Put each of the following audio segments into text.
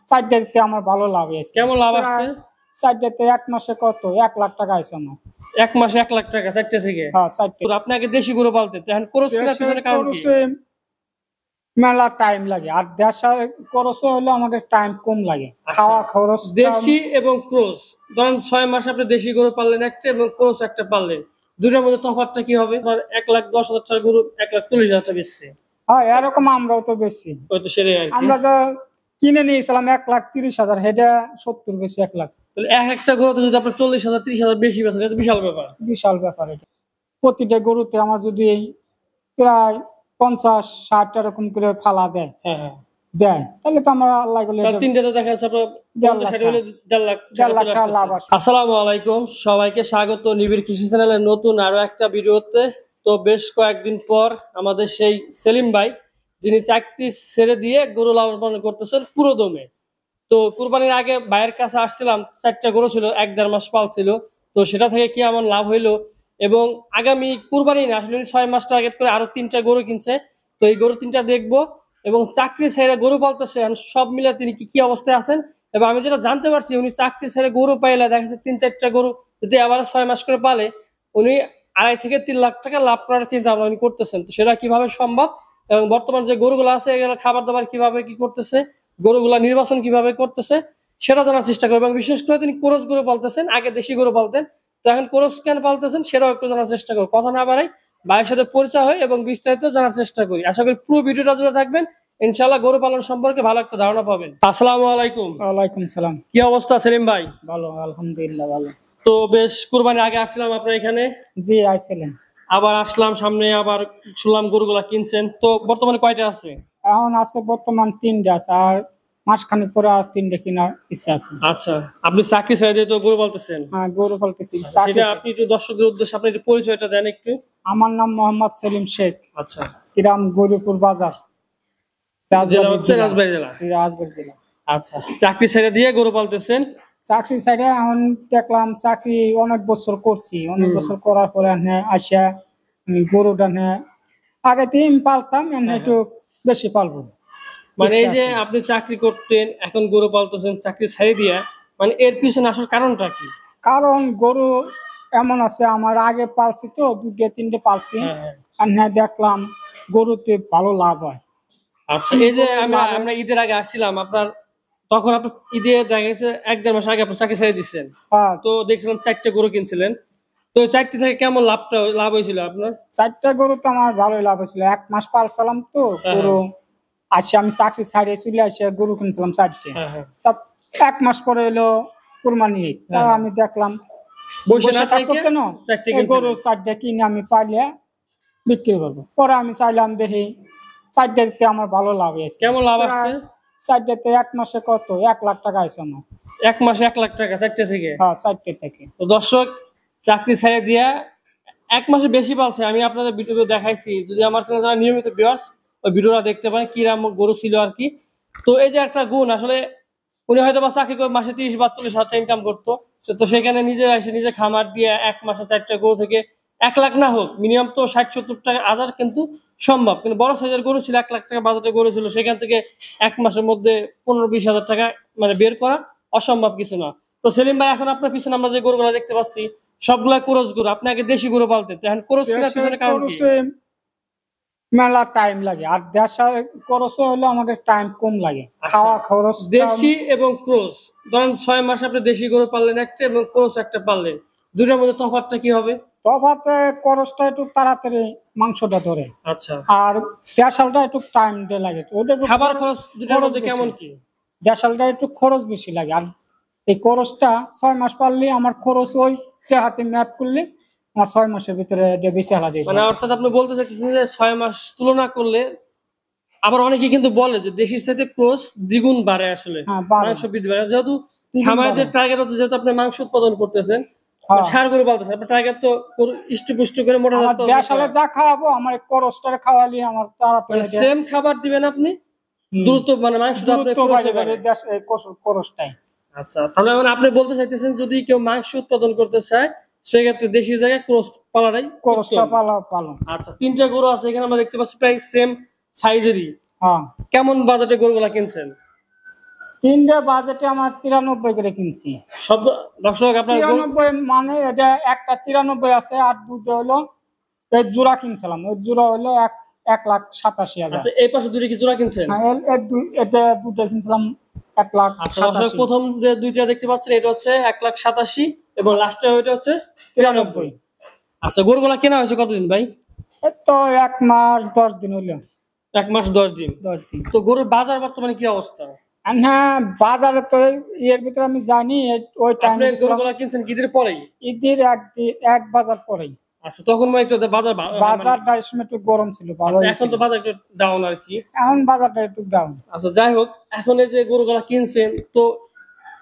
চারটাতে আমার ভালো লাভ হয়েছে। কেমন লাভ আসছে? চারটাতে এক মাসে কত 1 লাখ টাকা আছে আমার। এক মাসে 1 লাখ টাকা চারটে থেকে? হ্যাঁ, চারটে। আপনি আগে দেশি গরু পালতেন, এখন ক্রস কেনার পিছনে কারণ কি? মেলা টাইম লাগে, আর দেশাল খরচে হলে আমাদের টাইম কম লাগে। খাওয়া খরচ দেশি এবং ক্রস, ধরেন 6 মাস আপনি দেশি গরু পাললেন একটা এবং ক্রস একটা পাললেন, দুটার মধ্যে তফাৎটা কি হবে? 1,10,000 টাকা গরু 1,40,000 টাকা বেচছে। হ্যাঁ, এরকম আমরাও তো বেশি। হয়তো সেটাই আর কি। আমরা তো কিনে নিয়েছিলাম 1,30,000, হেটা 70 বেশি 1 লাখ। তাহলে একটা গরুতে যদি আপনার 40,000 30,000 বেশি বেচেন, এটা তো বিশাল ব্যাপার। বিশাল ব্যাপার এটা। প্রতিটা গরুতে আমার যদি প্রায় 50-60 এরকম করে ফালা দেয়, হ্যাঁ তাহলে তো আমরা আল্লাহ বলে তিনটাতে দেখা যাচ্ছে আপনার 1.5 লাখ টাকা লাভ আসে। আসসালামু আলাইকুম, সবাইকে স্বাগত নিবিড় কৃষি চ্যানেলের নতুন আরো একটা ভিডিওতে। তো বেশ কয়েকদিন পর আমাদের সেই সেলিম ভাই, যিনি চাকরি ছেড়ে দিয়ে গরু লালন পালন করতেছেন পুরো দমে। তো কুরবানির আগে ভাইয়ের কাছে আসছিলাম, 4টা গরু ছিল, 1-1.5 মাস পাল ছিল। তো সেটা থেকে কি আমার লাভ হইলো, এবং আগামী কুরবানি না আসলে 6 মাস টার্গেট করে আরো 3টা গরু কিনছে। তো এই গরু 3টা দেখবো, এবং চাকরি ছেড়ে গরু পালতেছে, সব মিলে তিনি কি অবস্থায় আছেন। এবং আমি যেটা জানতে পারছি, উনি চাকরি ছেড়ে গরু পাইলে দেখা যাচ্ছে 3-4টা গরু যদি আবার 6 মাস করে পালে, উনি 2.5 থেকে 3 লাখ টাকা লাভ করার চিন্তা ভাবনা উনি করতেছেন। তো সেটা কিভাবে সম্ভব, এবং বর্তমান যে গরুগুলো আছে এগুলো খাবার দাবার কিভাবে কি করতেছে, গরুগুলা নির্বাচন কিভাবে করতেছে, সেটা জানার চেষ্টা করবো। এবং বিশেষ করে তিনি কোরস গরু পালতেছেন, আগে দেশি গরু পালতেন, তো এখন কোরস কেন পালতেছেন সেটাও একটু জানার চেষ্টা করবো। কথা না বাড়াই, ভাইয়ের সাথে পরিচয় হয় এবং বিস্তারিত জানার চেষ্টা করি। আশা করি পুরো ভিডিওটা জুড়ে থাকবেন, ইনশাআল্লাহ গরু পালন সম্পর্কে ভালো একটা ধারণা পাবেন। আসসালামু আলাইকুম। ওয়ালাইকুম সালাম। কি অবস্থা সেলিম ভাই? ভালো, আলহামদুলিল্লাহ ভালো। তো বেশ কুরবানির আগে আসছিলাম আপনার এখানে, জি আইছিলেন। আবার আসলাম সামনে, আবার শুনলাম গরুগুলা কিনছেন। তো বর্তমানে কয়টা আছে? এখন আছে বর্তমান 3টা আছে, আর মাসখানেক পরে আর 3টা কেনার ইচ্ছা আছে। আচ্ছা, আপনি চাকরি ছেড়ে দিয়ে তো গরু পালতেছেন? হ্যাঁ, গরু পালতেছি। সেটা আপনি একটু দর্শকদের উদ্দেশ্যে আপনি একটু পরিচয়টা দেন একটু। আমার নাম মোহাম্মদ সেলিম শেখ। আচ্ছা, গ্রাম গৌরীপুর বাজার, জেলা হচ্ছে রাজবাড়ী জেলা। রাজবাড়ী জেলা। আচ্ছা, চাকরি ছেড়ে দিয়ে গরু পালতেছেন? চাকরি সাইডে এখন দেখলাম চাকরি অনেক বছর করছি, অনেক বছর করার পরে আসা গরুটা আগে থেকে পালতাম, একটু বেশি পালবো। মানে এই যে আপনি চাকরি করতেন, এখন গরু পালতেছেন চাকরি ছেড়ে দিয়ে, মানে এর পিছনে আসল কারণটা কি? কারণ গরু এমন আছে, আমার আগে পালছি তো 2-3টে পালছি, আর দেখলাম গরুতে ভালো লাভ হয়। আচ্ছা, এই যে আমরা ঈদের আগে আসছিলাম আপনার, তখন আপনার ঈদে দেখা গেছে 1-1.5 মাস আগে আপনি চাকরি ছেড়ে দিচ্ছেন। তো দেখছিলাম 4টা গরু কিনছিলেন। তো 4টি থেকে কেমন লাভ হয়েছিল আপনার? 4টা গরু তো আমার ভালোই লাভ হয়েছিল। 1 মাস পালছিলাম তো গরু, আচ্ছা আমি চাকরি ছাড়িয়ে চলে আসে গরু কিনছিলাম 4টে। তা 1 মাস পরে এলো কুরবানি ঈদ, তা আমি দেখলাম বসে থাকবো কেন, গরু 4টা কিনে আমি পাইলে বিক্রি করবো। পরে আমি চাইলাম দেখি 4টাতে আমার ভালো লাভ হয়েছে। কেমন লাভ আসছে? 4টাতে 1 মাসে কত 1 লাখ টাকা আছে আমার। 1 মাসে 1 লাখ টাকা 4টে থেকে? হ্যাঁ, 4টে থেকে। তো দর্শক, চাকরি ছেড়ে দিয়া 1 মাসে বেশি পালছে, আমি আপনাদের ভিডিও দেখাইছি, যদি আমার চ্যানেল যারা নিয়মিত ভিউয়ার্স ওই ভিডিওটা দেখতে পারেন কিরকম গরু ছিল আর কি। তো এই যে একটা গুণ, আসলে উনি হয়তো বা চাকরি করে মাসে 30 বা 40 হাজার ইনকাম করতো, তো সেখানে নিজে এসে নিজে খামার দিয়ে 1 মাসে 4টা গরু থেকে 1 লাখ না হোক মিনিমাম তো 60-70 টাকা হাজার কিন্তু সম্ভব। কিন্তু বড় সাইজের গরু ছিল, 1 লাখ টাকা বাজেটের গরু ছিল, সেখান থেকে 1 মাসের মধ্যে 15-20 হাজার টাকা মানে বের করা অসম্ভব কিছু না। তো সেলিম ভাই, এখন আপনার পিছনে আমরা যে গরুগুলো দেখতে পাচ্ছি সবগুলা ক্রস গরু, আপনি আগে দেশি গরু পালতেন, এখন ক্রস কেনার পিছনে কারণ কি? মেলা টাইম লাগে, আর দেশাল খরচে হলে আমাদের টাইম কম লাগে। খাওয়া খরচ দেশি এবং ক্রস, ধরেন 6 মাস আপনি দেশি গরু পাললেন একটা এবং ক্রস একটা পাললেন, দুটার মধ্যে তফাৎটা কি হবে? তফাতে খরচটা একটু তাড়াতাড়ি মাংসটা ধরে। আচ্ছা, আর দেশালটা একটু টাইম লাগে। খাবার খরচ দুটার মধ্যে কেমন কি? দেশালটা একটু খরচ বেশি লাগে, আর এই খরচটা 6 মাস পারলে আমার খরচ ওই হাতে ম্যাপ করলে আমার 6 মাসের ভিতরে বেশি আলাদা। মানে অর্থাৎ আপনি বলতে চাইতেছেন যে 6 মাস তুলনা করলে, আবার অনেকে কিন্তু বলে যে দেশির সাথে ক্রস দ্বিগুণ বাড়ে, আসলে মাংস বৃদ্ধি বাড়ে, যেহেতু খামারিদের টার্গেট হচ্ছে, যেহেতু আপনি মাংস উৎপাদন করতেছেন, সার গরু পালতেছেন, আপনার টার্গেট তো ইষ্টপুষ্ট করে মোটা দেশালে যা খাওয়াবো আমার খরচটা খাওয়ালে আমার তাড়াতাড়ি সেম খাবার দিবেন আপনি, দ্রুত মানে মাংসটা আপনি খরচটাই। আচ্ছা, তাহলে মানে আপনি বলতে চাইতেছেন যদি কেউ মাংস উৎপাদন করতে চায় সেক্ষেত্রে দেশি জায়গায় ক্রস পালাটাই পালো। আচ্ছা, 3টা গরু আছে এখানে আমরা দেখতে পাচ্ছি প্রায় সেম সাইজেরই। হ্যাঁ, কেমন বাজেটে গরুগুলা কিনছেন? তিনটে বাজেটে আমার 93 করে কিনছি। সব দর্শক আপনার 93 মানে এটা একটা 93 আছে, আর দুটো হলো এই জোড়া কিনছিলাম, ওই জোড়া হলো 1,87,000। আচ্ছা এই পাশে দুটো কি জোড়া কিনছেন? হ্যাঁ, এটা দুটো কিনছিলাম আচ্ছা দর্শক 1,87,000। প্রথম যে দুইটা দেখতে পাচ্ছেন এটা হচ্ছে 1,87,000 এবং লাস্টে ওইটা হচ্ছে 93। আচ্ছা গরুগুলা কেনা হয়েছে কতদিন ভাই? এই তো 1 মাস 10 দিন হইলো। 1 মাস 10 দিন। 10 দিন। তো গরুর বাজার বর্তমানে কি অবস্থা? আর হ্যাঁ, বাজারে তো এর ভিতরে আমি জানি ওই আপনি টাইমে গরুগুলা কিনছেন কি ঈদের পরেই? ঈদের এক বাজার পরেই। আচ্ছা তখন মানে একটু বাজার বাজারটা এই সময় একটু গরম ছিল, ভালো আচ্ছা, এখন তো বাজার একটু ডাউন আর কি। এখন বাজারটা একটু ডাউন। আচ্ছা যাই হোক, এখন এই যে গরুগুলা কিনছেন তো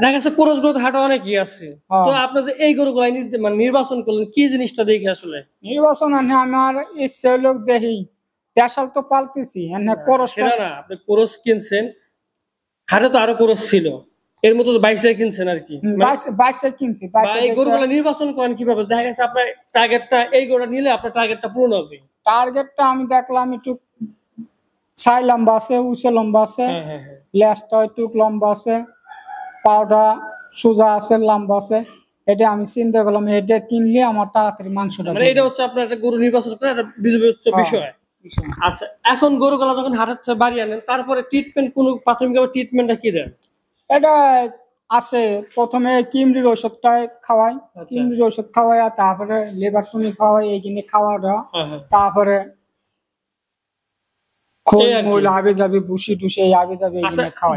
দেখা যাচ্ছে ক্রস গ্রোথ হাট অনেকই আছে, তো আপনি যে এই গরুগুলা মানে নির্বাচন করলেন কি জিনিসটা দেখে আসলে? নির্বাচন আমার ইচ্ছে হলো দেখি দেশাল তো পালতেছি সেটা না, আপনি ক্রস কিনছেন, হাটে তো আরো ক্রস ছিল, এর মতো 22 কিনছেন আর কি। 22 কিনছি। এই গরুগুলা নির্বাচন করেন কিভাবে? দেখা গেছে আপনার টার্গেটটা এই গরুটা নিলে আপনার টার্গেটটা পূরণ হবে। টার্গেটটা আমি দেখলাম একটু ছাই লম্বা আছে, উঁচু লম্বা আছে, লেজটা একটু লম্বা আছে, পাউডা সোজা আছে, লম্বা আছে, এটা আমি চিন্তা করলাম এটা কিনলে আমার তাড়াতাড়ি মাংসটা মানে এটা হচ্ছে আপনার একটা গরু নির্বাচন করে একটা বিষয়। আচ্ছা এখন গরুগুলা যখন হাটের থেকে বাড়ি আনেন তারপরে ট্রিটমেন্ট কোন প্রাথমিকভাবে ট্রিটমেন্টটা কি দেন? এটা আছে, প্রথমে কিমরির ওষুধটা খাওয়াই, কিমরির ওষুধ খাওয়াই, আর তারপরে লেবার টুনি খাওয়াই, এই কিনে খাওয়াটা, তারপরে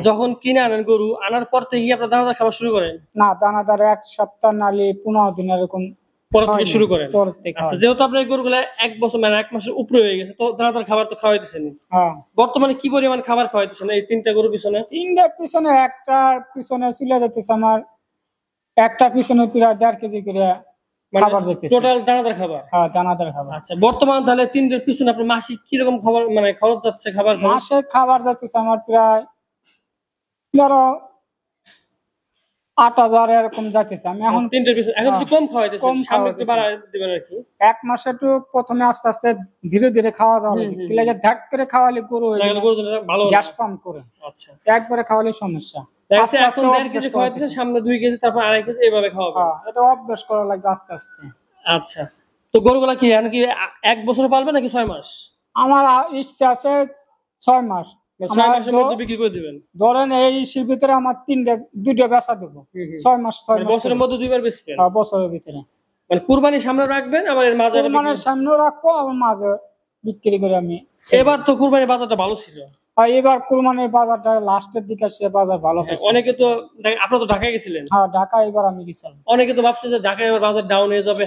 যখন কিনে আনেন গরু আনার পর থেকে আপনার দানাদার খাবার শুরু করেন? না, দানাদার 1 সপ্তাহ নালে 15 দিন এরকম পর থেকে শুরু করেন। আচ্ছা যেহেতু আপনার গরুগুলা 1 বছর মানে 1 মাসের উপরে হয়ে গেছে, তো দানাদার খাবার তো খাওয়াইতেছেন। বর্তমানে কি পরিমাণ খাবার খাওয়াইতেছেন এই তিনটা গরুর পিছনে? তিনটার পিছনে, একটার পিছনে চলে যেতেছে আমার, একটা পিছনে প্রায় 1.5 কেজি করে খাবার যেতেছে। টোটাল দানাদার খাবার? হ্যাঁ, দানাদার খাবার। আচ্ছা বর্তমান তাহলে তিনটার পিছনে আপনার মাসিক কি রকম খাবার মানে খরচ যাচ্ছে? খাবার মাসে খাবার যাচ্ছে আমার প্রায় ধরো 8,000 এরকম যাইতেছে। আমি এখন তিনটার পিছনে এখন একটু কম খাওয়াইতেছেন, সামনে একটু বাড়ায় দিবেন আর কি। 1 মাসে একটু প্রথমে আস্তে আস্তে ধীরে ধীরে খাওয়া দাওয়া লাগে, ধাক করে খাওয়ালে গরু ভালো গ্যাস পাম্প করে। আচ্ছা একবারে খাওয়ালে সমস্যা। এখন 1.5 কেজি খাওয়াইতেছেন, সামনে 2 কেজি, তারপর 2.5 কেজি, এভাবে খাওয়াবেন। এটা অভ্যাস করা লাগবে আস্তে আস্তে। আচ্ছা তো গরুগুলা কি এখন কি 1 বছর পালবে নাকি 6 মাস? আমার ইচ্ছা আছে 6 মাস। 6 মাসের মধ্যে বিক্রি করে দিবেন? ধরেন এই ভিতরে আমার 2টা বেচা দেবো। 6 মাস বছরের মধ্যে 2 বার বেচবেন? বছরের ভিতরে মানে কুরবানির সামনে রাখবেন, আবার এর মাঝে কুরবানির সামনে রাখবো, আবার মাঝে বিক্রি করে আমি। এবার তো কুরবানির বাজারটা ভালো ছিল। এবার কুরবানির বাজারটা লাস্টের দিকে সে বাজার ভালো হয়েছে। অনেকে তো, আপনারা তো ঢাকায় গেছিলেন? হ্যাঁ, ঢাকা এবার আমি গেছিলাম। অনেকে তো ভাবছে যে ঢাকায় এবার বাজার ডাউন হয়ে যাবে।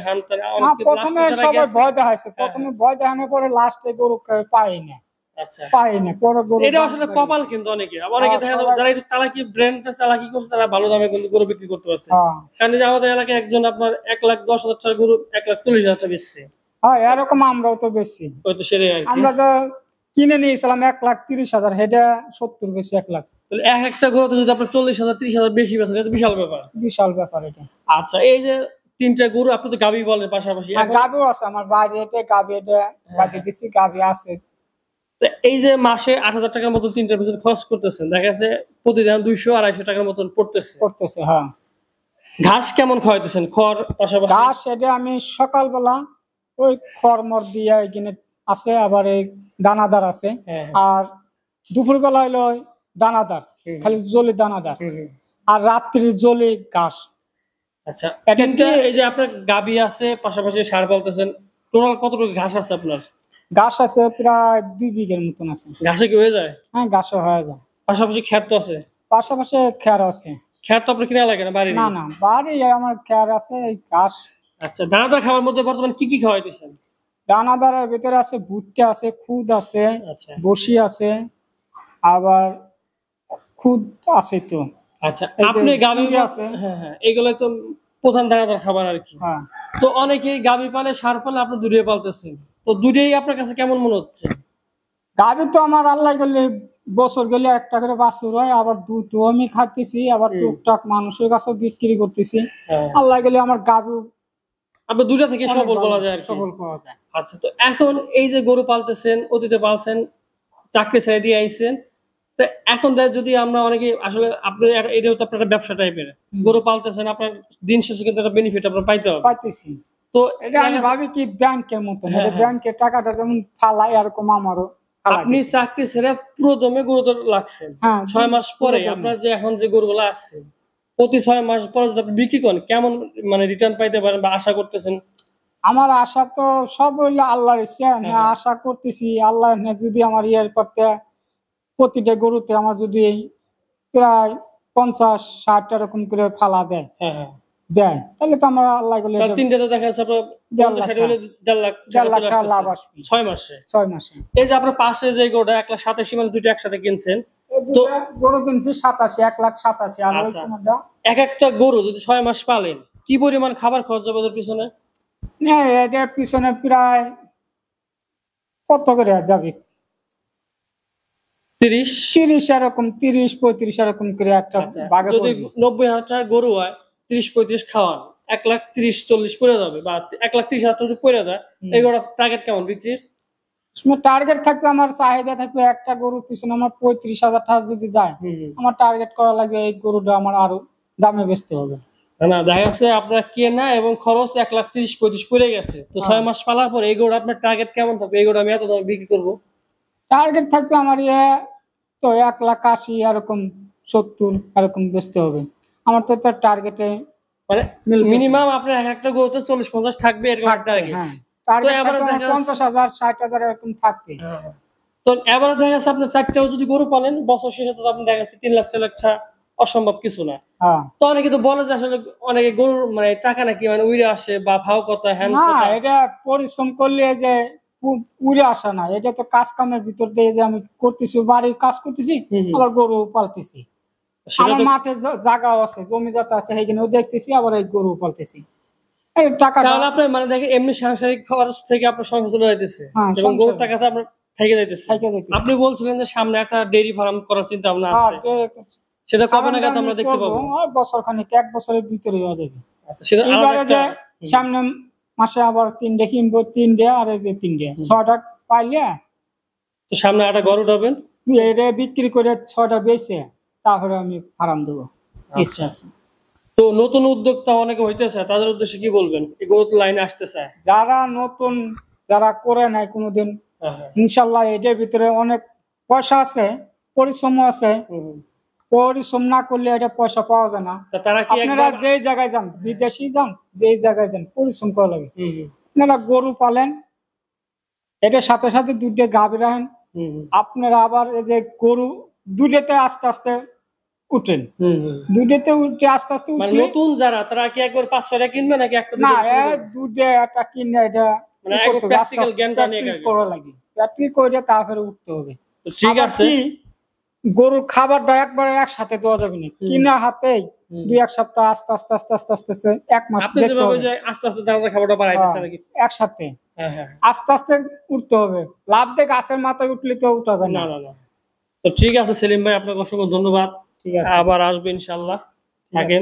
প্রথমে সবাই ভয় দেখাইছে, প্রথমে ভয় দেখানোর পরে লাস্টে গরু পাই না। আচ্ছা পাই না, পরে গরু এটা আসলে কপাল, কিন্তু অনেকে দেখা যায় যারা একটু চালাকি, ব্র্যান্ডটা চালাকি করছে, তারা ভালো দামে কিন্তু গরু বিক্রি করতে পারছে। কারণ যে আমাদের এলাকায় একজন আপনার 1,10,000 টাকার গরু 1,40,000 টাকা বেচছে। হ্যাঁ, এরকম আমরাও তো বেশি, হয়তো সেটাই আর কি। আমরা তো কিনে নিয়েছিলাম 1,30,000, হেটা 70 বেশি 1 লাখ। তাহলে একটা গরুতে যদি আপনার 40,000 30,000 বেশি বেচেন, এটা বিশাল ব্যাপার। বিশাল ব্যাপার এটা। আচ্ছা এই যে তিনটা গরু, আপনি তো গাবি বলেন পাশাপাশি? গাবিও আছে আমার বাড়ি, এটা গাবি, এটা বাকি দিছি, গাবি আছে। এই যে মাসে 8,000 টাকার মতো তিনটার পিছনে খরচ করতেছেন, দেখা যাচ্ছে প্রতিদিন 200-250 টাকার মতন পড়তেছে। হ্যাঁ, ঘাস কেমন খাওয়াইতেছেন? খড় পাশাপাশি? ঘাস এটা আমি সকালবেলা ওই খড়মর দিয়ে এখানে আছে, আবার এই দানাদার আছে, আর দুপুরবেলা হইলো দানাদার, খালি জলি দানাদার, আর রাত্রির জলি ঘাস। আচ্ছা এই যে আপনার গাবি আছে, পাশাপাশি সার বলতেছেন, টোটাল কতটুকু ঘাস আছে আপনার? ঘাস আছে প্রায় 2 বিঘের মতন আছে। ঘাসে কি হয়ে যায়? হ্যাঁ, ঘাসও হয়ে যায়। পাশাপাশি খেত তো আছে? পাশাপাশি খের আছে। খেত তো আপনার কিনা লাগে না বাড়ি? না, বাড়ি আমার খের আছে, এই ঘাস। আচ্ছা দানাদার খাবার মধ্যে বর্তমানে কি কি খাওয়াইতেছেন? দানাদারের ভিতরে আছে ভুট্টা আছে, খুদ আছে, বসি আছে, আবার খুদ আছে তো। আচ্ছা আপনি গাবি আছে? হ্যাঁ, এগুলো তো প্রধান দানাদার খাবার আর কি। তো অনেকেই গাবি পালে, সার পালে, আপনি দুটোই পালতেছেন, তো দুটোই আপনার কাছে কেমন মনে হচ্ছে? গাবি তো আমার আল্লাহ গেলে বছর গেলে একটা করে বাছুর হয়, আবার দুটো আমি খাইতেছি, আবার টুকটাক মানুষের কাছে বিক্রি করতেছি। আল্লাহ গেলে আমার গাবি, আপনি দুটা থেকে সফল বলা যায় আর কি। সফল পাওয়া যায়। আচ্ছা তো এখন এই যে গরু পালতেছেন, অতীতে পালছেন, চাকরি ছেড়ে দিয়ে আইছেন, তো তো এখন যদি আমরা অনেকে আসলে আপনি এটাও তো আপনার একটা ব্যবসা টাইপের, গরু পালতেছেন, আপনার দিন শেষে কিন্তু একটা বেনিফিট আপনার পাইতে হবে। পাইতেছি। তো এটা আমি ভাবি কি ব্যাংকের মতো, হ্যাঁ, হ্যাঁ। ব্যাংকের টাকাটা যেমন ফালাই এরকম আমারও ফালাই আপনি দিছি। চাকরি ছেড়ে পুরো দমে গরুতে লাগছেন, হ্যাঁ 6 মাস পরে পুরো দমে। আপনার যে এখন যে গরুগুলো আসছে প্রতি 6 মাস পরে যদি আপনি বিক্রি করেন কেমন মানে রিটার্ন পাইতে পারেন বা আশা করতেছেন? আমার আশা তো সব হইলো আল্লাহর ইচ্ছা, হ্যাঁ। আশা করতেছি আল্লাহ যদি আমার ইয়ের করতে প্রতিটা গরুতে আমার যদি প্রায় 50-60 এরকম করে ফালা দেয় হ্যাঁ, হ্যাঁ। তাহলে তো আমার আল্লাহ বলে তাহলে তিনটাতে দেখা যাচ্ছে আপনার 1.5 50 লাখ 60 হলে 1.5 লাখ টাকা 1.5 লাখ চলে টাকা লাভ আসতেছে আসবে 6 মাসে। 6 মাসে। এই যে আপনার পাশে যে গরুটা 1,87,000 মানে দুইটা একসাথে কিনছেন, তো গরু কিনছি 87, 1,87,000 আর ওই আচ্ছা। কোনটা এক একটা গরু যদি 6 মাস পালেন কি পরিমাণ খাবার খরচ যাবে ওদের পিছনে? না, এটার পিছনে প্রায় কত করে যাবে 30। 30 এরকম, 30-35 এরকম করে একটা আচ্ছা, ভাগে যদি পড়বে। 90,000 টাকা গরু হয় 30-35 খাওয়ান 1,30,40 পড়ে যাবে, বা 1,30,000 যদি পড়ে যায় এই গরুর টার্গেট কেমন বিক্রির? টার্গেট থাকবে, আমার চাহিদা থাকবে একটা গরুর পিছনে আমার 35,000 টাকা যদি যায়, আমার টার্গেট করা লাগবে এই গরুটা আমার আরো দামে বেচতে হবে। না দেখা যাচ্ছে আপনার কেনা এবং খরচ 1,30,35 পড়ে গেছে, তো 6 মাস পালার পর এই গরু আপনার টার্গেট কেমন থাকবে? এই গরু আমি এত দামে বিক্রি করবো। টার্গেট থাকবে আমার তো 1,80,000 এরকম, 70 এরকম বেচতে হবে। আমার তো তার টার্গেটে মানে মিনিমাম আপনার এক একটা গরুতে 40-50 থাকবে এরকম টার্গেট। হ্যাঁ, তো টার্গেট এবারে দেখা যাচ্ছে 50,000 60,000 এরকম থাকবে। তো এবারে দেখা যাচ্ছে আপনার 4টাও যদি গরু পালেন বছর শেষে তো আপনি দেখা যাচ্ছে 3 লাখ 4 লাখ টাকা অসম্ভব কিছু না। হ্যাঁ, তো অনেকে তো বলে যে আসলে অনেকে গরুর মানে টাকা নাকি মানে উইরে আসে বা ভাও কথা হ্যান না কথা। এটা পরিশ্রম করলে যে উড়ে আসা না, এটা তো কাজ কামের ভিতর দিয়ে যে আমি করতেছি, বাড়ির কাজ করতেছি আবার গরু পালতেছি, সেটা আমার তো মাঠে জায়গা আছে, জমি জায়গা আছে, সেখানেও দেখতেছি আবার এই গরু পালতেছি, এই টাকাটা। তাহলে আপনার মানে দেখেন এমনি সাংসারিক খরচ থেকে আপনার সংসার চলে যাইতেছে হ্যাঁ, এবং গরুর সংসার টাকাতে আপনার থেকে যাইতেছে। থেকে যাইতেছে। আপনি বলছিলেন যে সামনে একটা ডেইরি ফার্ম করার চিন্তা ভাবনা হ্যাঁ, আছে, সেটা কবে নাগাদ আমরা দেখতে পাবো? বছর খানিক, 1 বছরের ভিতরে হয়ে যাবে। আচ্ছা, সেটা আলাদা এইবারে একটা যে সামনে মাসে আবার 3টে কিনবো, 3টে আর এই যে 3টে 6টা পাইলে তো সামনে একটা গরু উঠাবেন। এটা বিক্রি করে 6টা বেচে তারপরে আমি ফার্ম দেবো, ইচ্ছা আছে। তো নতুন উদ্যোক্তা অনেকে হইতেছে, তাদের উদ্দেশ্যে কি বলবেন এই গরু লাইনে আসতে চায়? যারা নতুন, যারা করে নাই কোনোদিন, ইনশাল্লাহ এটার ভিতরে অনেক পয়সা আছে, পরিশ্রম আছে। পরিশ্রম না করলে এটা পয়সা পাওয়া যায় না। তা তারা কি আপনারা একবার যেই জায়গায় যান, বিদেশি যান, যেই জায়গায় যান, পরিশ্রম করা লাগে। আপনারা গরু পালেন, এটার সাথে সাথে 2টে গাভী রাখেন, আপনারা আবার এই যে গরু 2টেতে আস্তে আস্তে উঠেন, 2টেতে উঠে আস্তে আস্তে মানে উঠলে নতুন যারা তারা কি একবার 5-6টা কিনবে নাকি একটা না, দুটো শুরু করবে? 2টে একটা কিনে এটা মানে আগে practical জ্ঞানটা নিয়ে প্র্যাকটিস আগে। করা লাগে, প্র্যাকটিস করে তারপরে উঠতে হবে। তো ঠিক আবার আছে। কি, গরুর খাবারটা একবারে একসাথে দেওয়া যাবে না, কিনা হাতেই 2-1 সপ্তাহ আস্তে আস্তে আস্তে আস্তে আস্তে আস্তে 1 মাস আপনি দেখতে যেভাবে হবে। যে আস্তে আস্তে দানাদার খাবারটা বাড়াইতেছে নাকি? একসাথে হ্যাঁ। আস্তে আস্তে উঠতে হবে, লাভ দিয়ে গাছের মাথায় উঠলে তো উঠা যায় না। না। তো ঠিক আছে সেলিম ভাই, আপনাকে অসংখ্য ধন্যবাদ। ঠিক আছে। আবার আসবে ইনশাআল্লাহ। থাকেন।